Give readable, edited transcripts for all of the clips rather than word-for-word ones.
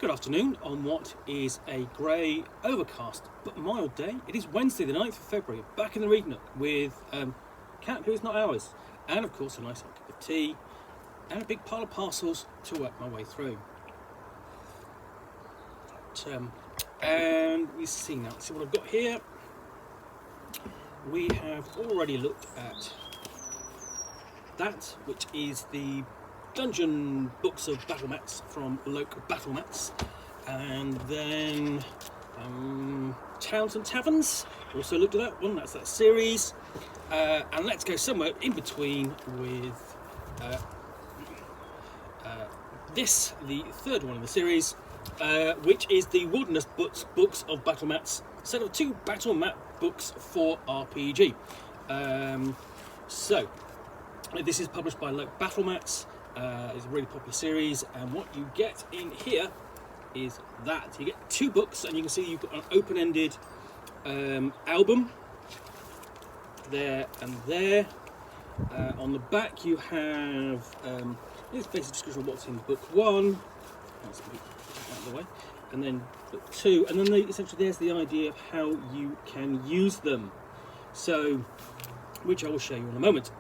Good afternoon on what is a grey, overcast but mild day. It is Wednesday the 9th of February, back in the Read Nook with cat who is not ours, and of course a nice hot cup of tea and a big pile of parcels to work my way through. And we see now, let's see what I've got here. We have already looked at that, which is the Dungeon Books of BattleMats from Loke BattleMats, and then Towns and Taverns, also looked at that one, that's that series, and let's go somewhere in between with this, the third one in the series, which is the Wilderness Books of BattleMats, set of 2 battle map books for RPG. So this is published by Loke BattleMats. It's a really popular series, and what you get in here is that you get 2 books, and you can see you've got an open-ended album there and there. On the back you have this basic description of what's in book 1. Let's move that out of the way, and then book 2, and then essentially there's the idea of how you can use them, so which I will show you in a moment.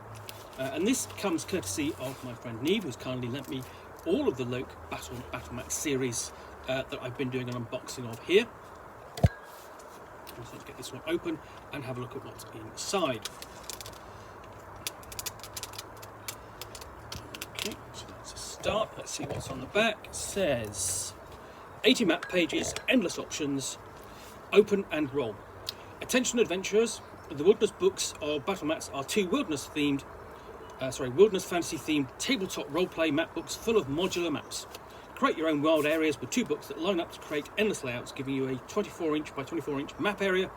And this comes courtesy of my friend Neve, who's kindly lent me all of the Loke BattleMats series that I've been doing an unboxing of here. Let's get this one open and have a look at what's inside. Okay, so that's a start. Let's see what's on the back. It says 80 map pages, endless options, open and roll. Attention adventurers, the Wilderness Books of BattleMats are 2 wilderness fantasy themed tabletop roleplay map books full of modular maps. Create your own wild areas with 2 books that line up to create endless layouts, giving you a 24-inch by 24-inch map area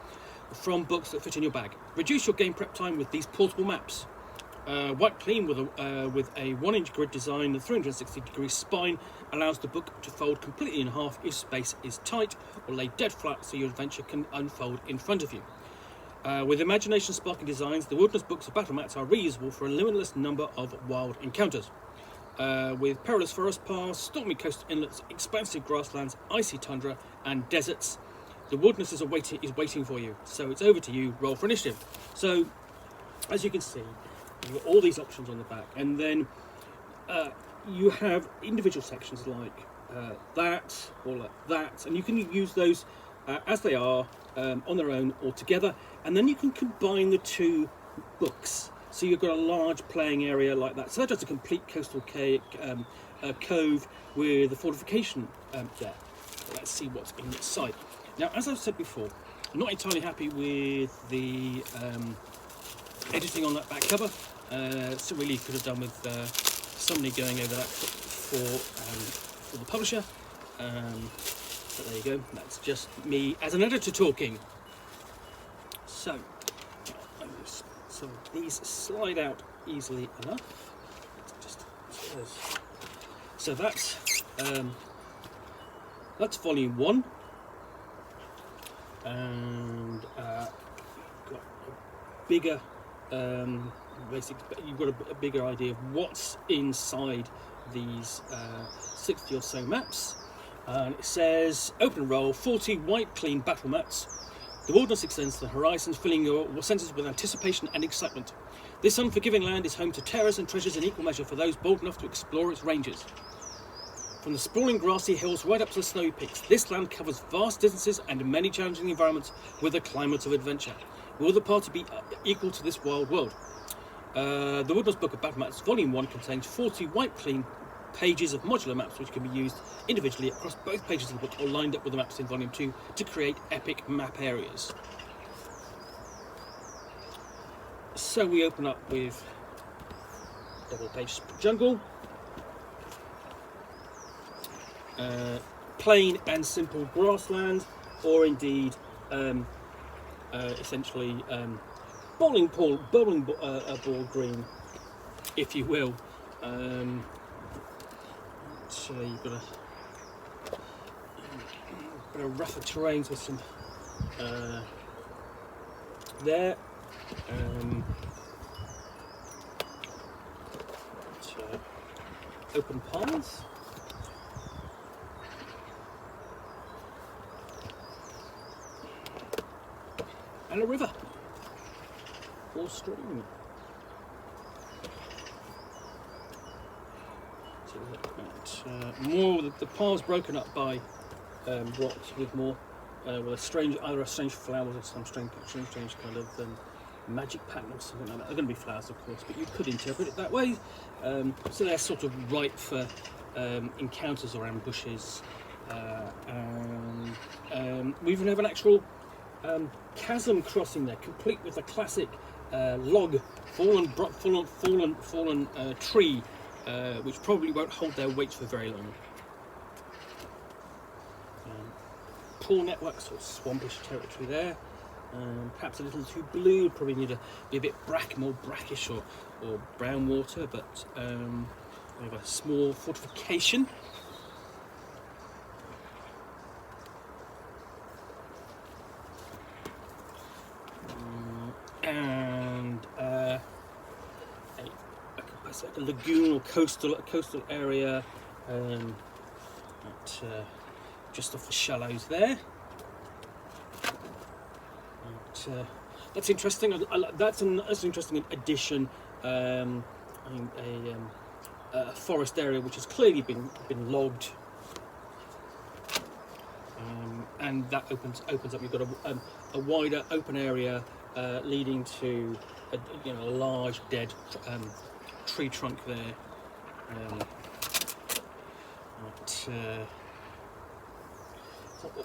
from books that fit in your bag. Reduce your game prep time with these portable maps. White clean with a 1-inch grid design. The 360-degree spine allows the book to fold completely in half if space is tight, or lay dead flat so your adventure can unfold in front of you. With imagination-sparking designs, the Wilderness Books of BattleMats are reusable for a limitless number of wild encounters. With perilous forest paths, stormy coastal inlets, expansive grasslands, icy tundra, and deserts, the wilderness is waiting for you. So it's over to you. Roll for initiative. So, as you can see, you've got all these options on the back, and then you have individual sections like that or like that, and you can use those as they are on their own or together, and then you can combine the 2 books. So you've got a large playing area like that. So that's just a complete coastal cove with a fortification there. Let's see what's inside. Now, as I've said before, I'm not entirely happy with the editing on that back cover. So really could have done with somebody going over that for the publisher. But there you go, that's just me as an editor talking. So these slide out easily enough. So that's volume 1, and got a bigger you've got a bigger idea of what's inside these 60 or so maps. And it says, open roll, 40 white clean battle mats. The wilderness extends to the horizons, filling your senses with anticipation and excitement. This unforgiving land is home to terrors and treasures in equal measure for those bold enough to explore its ranges. From the sprawling grassy hills right up to the snowy peaks, this land covers vast distances and many challenging environments with a climate of adventure. Will the party be equal to this wild world? The Wilderness Book of BattleMats Volume 1 contains 40 white clean pages of modular maps which can be used individually across both pages of the book or lined up with the maps in Volume 2 to create epic map areas. So we open up with double page jungle, plain and simple grassland, or indeed essentially bowling ball green, if you will. So you've got a rougher terrains with some there. So open paths. and a river or stream. So more the paths broken up by rocks with more with either a strange flowers or some strange kind of magic pattern or something like that. They're going to be flowers, of course, but you could interpret it that way. So they're sort of ripe for encounters or ambushes. And we even have an actual chasm crossing there, complete with a classic log, fallen tree, which probably won't hold their weight for very long. Pool networks or swampish territory there. Perhaps a little too blue, probably need to be a bit more brackish or brown water, but we have a small fortification. And a lagoon or coastal area just off the shallows there. That's interesting. That's an interesting addition. A forest area which has clearly been logged, and that opens up. You've got a wider open area leading to a large dead tree trunk there.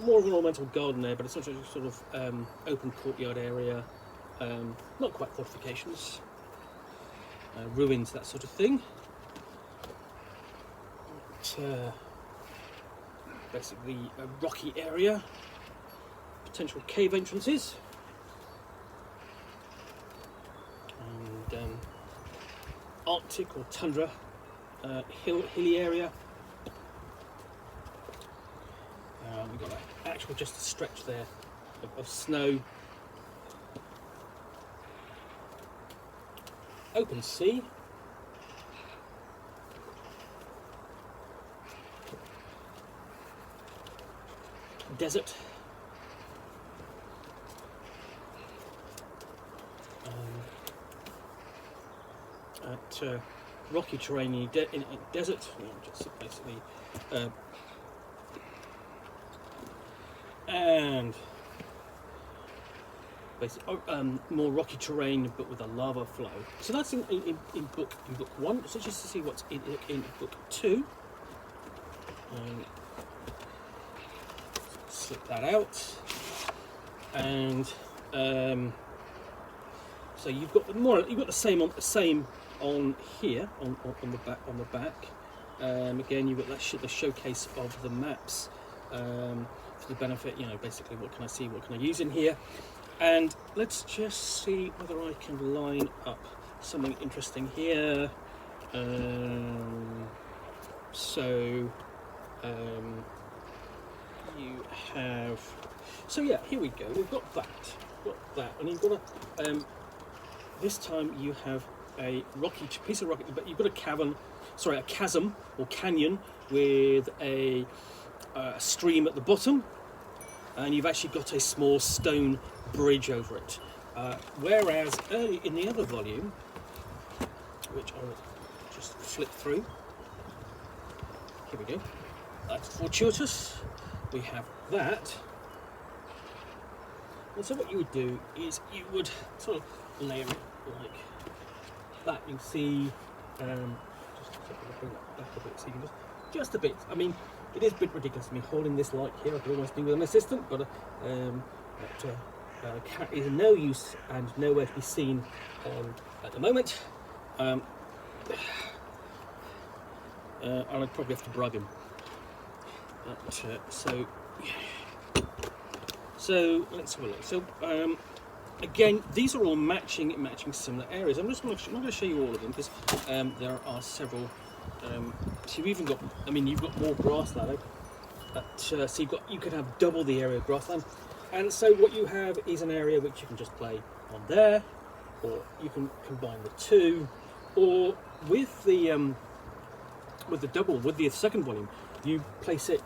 More of an ornamental garden there, but it's sort of open courtyard area. Not quite fortifications, ruins, that sort of thing. Basically a rocky area, potential cave entrances, and Arctic or tundra, hilly area. We've got just a stretch there of snow. Open sea. Desert. Rocky terrain in desert. Just basically. And basically more rocky terrain, but with a lava flow. So that's in book one. So just to see what's in book two. Slip that out, and so you've got the same on here on the back. Again, you've got the showcase of the maps. For the benefit, basically what can I see, what can I use in here, and let's just see whether I can line up something interesting here. You have, here we go. We've got that, and you've got this time you have a rocky piece of rock, but you've got a chasm or canyon with a stream at the bottom, and you've actually got a small stone bridge over it. Whereas early in the other volume, which I'll just flip through, here we go, that's fortuitous, we have that. And so what you would do is you would sort of layer it like that. You can see, just bring that back a bit so you can just a bit. I mean, it is a bit ridiculous me holding this light here. I could almost do with an assistant, but cat is no use and nowhere to be seen at the moment. And I'd probably have to bribe him. So let's have a look. So again, these are all matching similar areas. I'm not going to show you all of them because there are several. So you've even got, you've got more grassland. So you could have double the area of grassland, and so what you have is an area which you can just play on there, or you can combine the two, or with the second volume, you place it,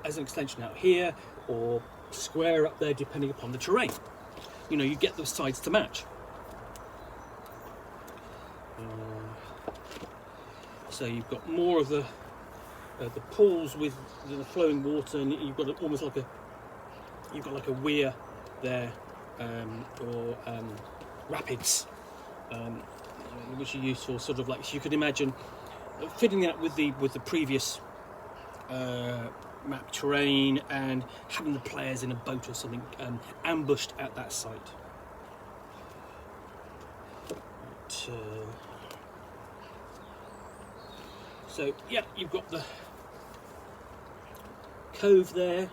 as an extension out here, or square up there, depending upon the terrain. you know, you get the sides to match. So you've got more of the pools with the flowing water, and you've got almost like a weir there, or rapids, which are useful, sort of like, so you could imagine fitting that with the previous map terrain and having the players in a boat or something ambushed at that site. So yeah, you've got the cove there,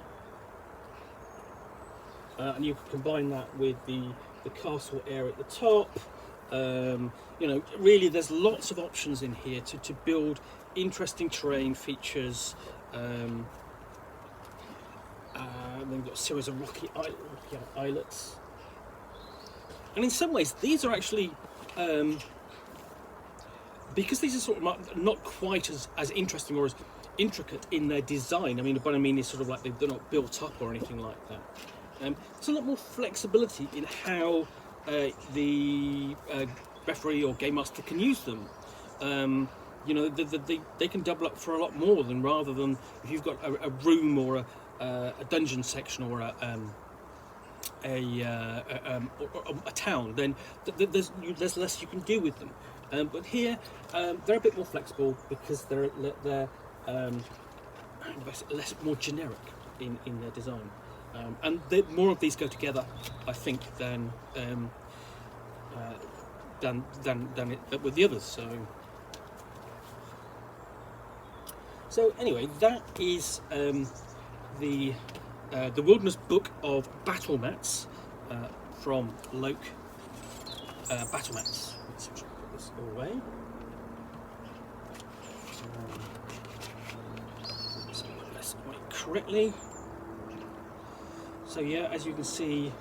and you can combine that with the castle area at the top. You know, really there's lots of options in here to build interesting terrain features. Then you've got a series of rocky islets, and in some ways these are actually because these are sort of not quite as interesting or as intricate in their design. I mean, what I mean is sort of like they're not built up or anything like that. There's a lot more flexibility in how the referee or game master can use them. You know, they can double up for a lot more than, rather than if you've got a room or a dungeon section or a town, then there's less you can do with them. But here they're a bit more flexible because they're more generic in their design, and more of these go together, I think, than with the others. So anyway, that is the Wilderness Book of BattleMats from Loke BattleMats. Let's put this away. So that's correctly. So yeah, as you can see,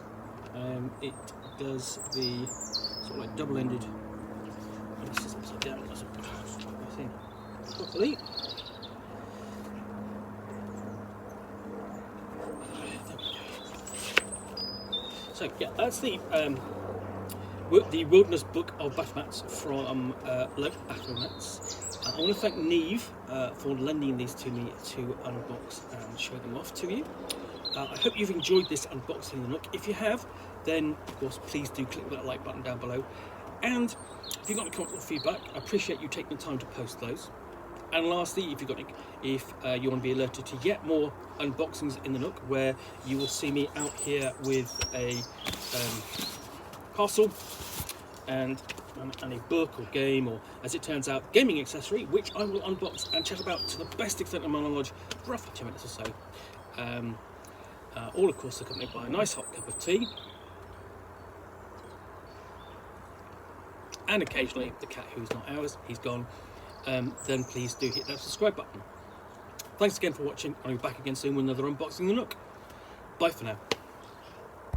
it does the sort of like double-ended. This is upside down. I think properly. So yeah, that's the Wilderness Book of BattleMats from Loke BattleMats. I want to thank Neve for lending these to me to unbox and show them off to you. I hope you've enjoyed this unboxing of the Nook. If you have, then of course please do click that like button down below. And if you've got any comments or feedback, I appreciate you taking the time to post those. And lastly, if you want to be alerted to yet more unboxings in the Nook, where you will see me out here with a parcel and a book or game, or as it turns out, gaming accessory, which I will unbox and chat about to the best extent of my knowledge for roughly 2 minutes or so. All of course accompanied by a nice hot cup of tea, and occasionally the cat, who's not ours, he's gone. Then please do hit that subscribe button. Thanks again for watching. I'll be back again soon with another unboxing of the Nook. Bye for now.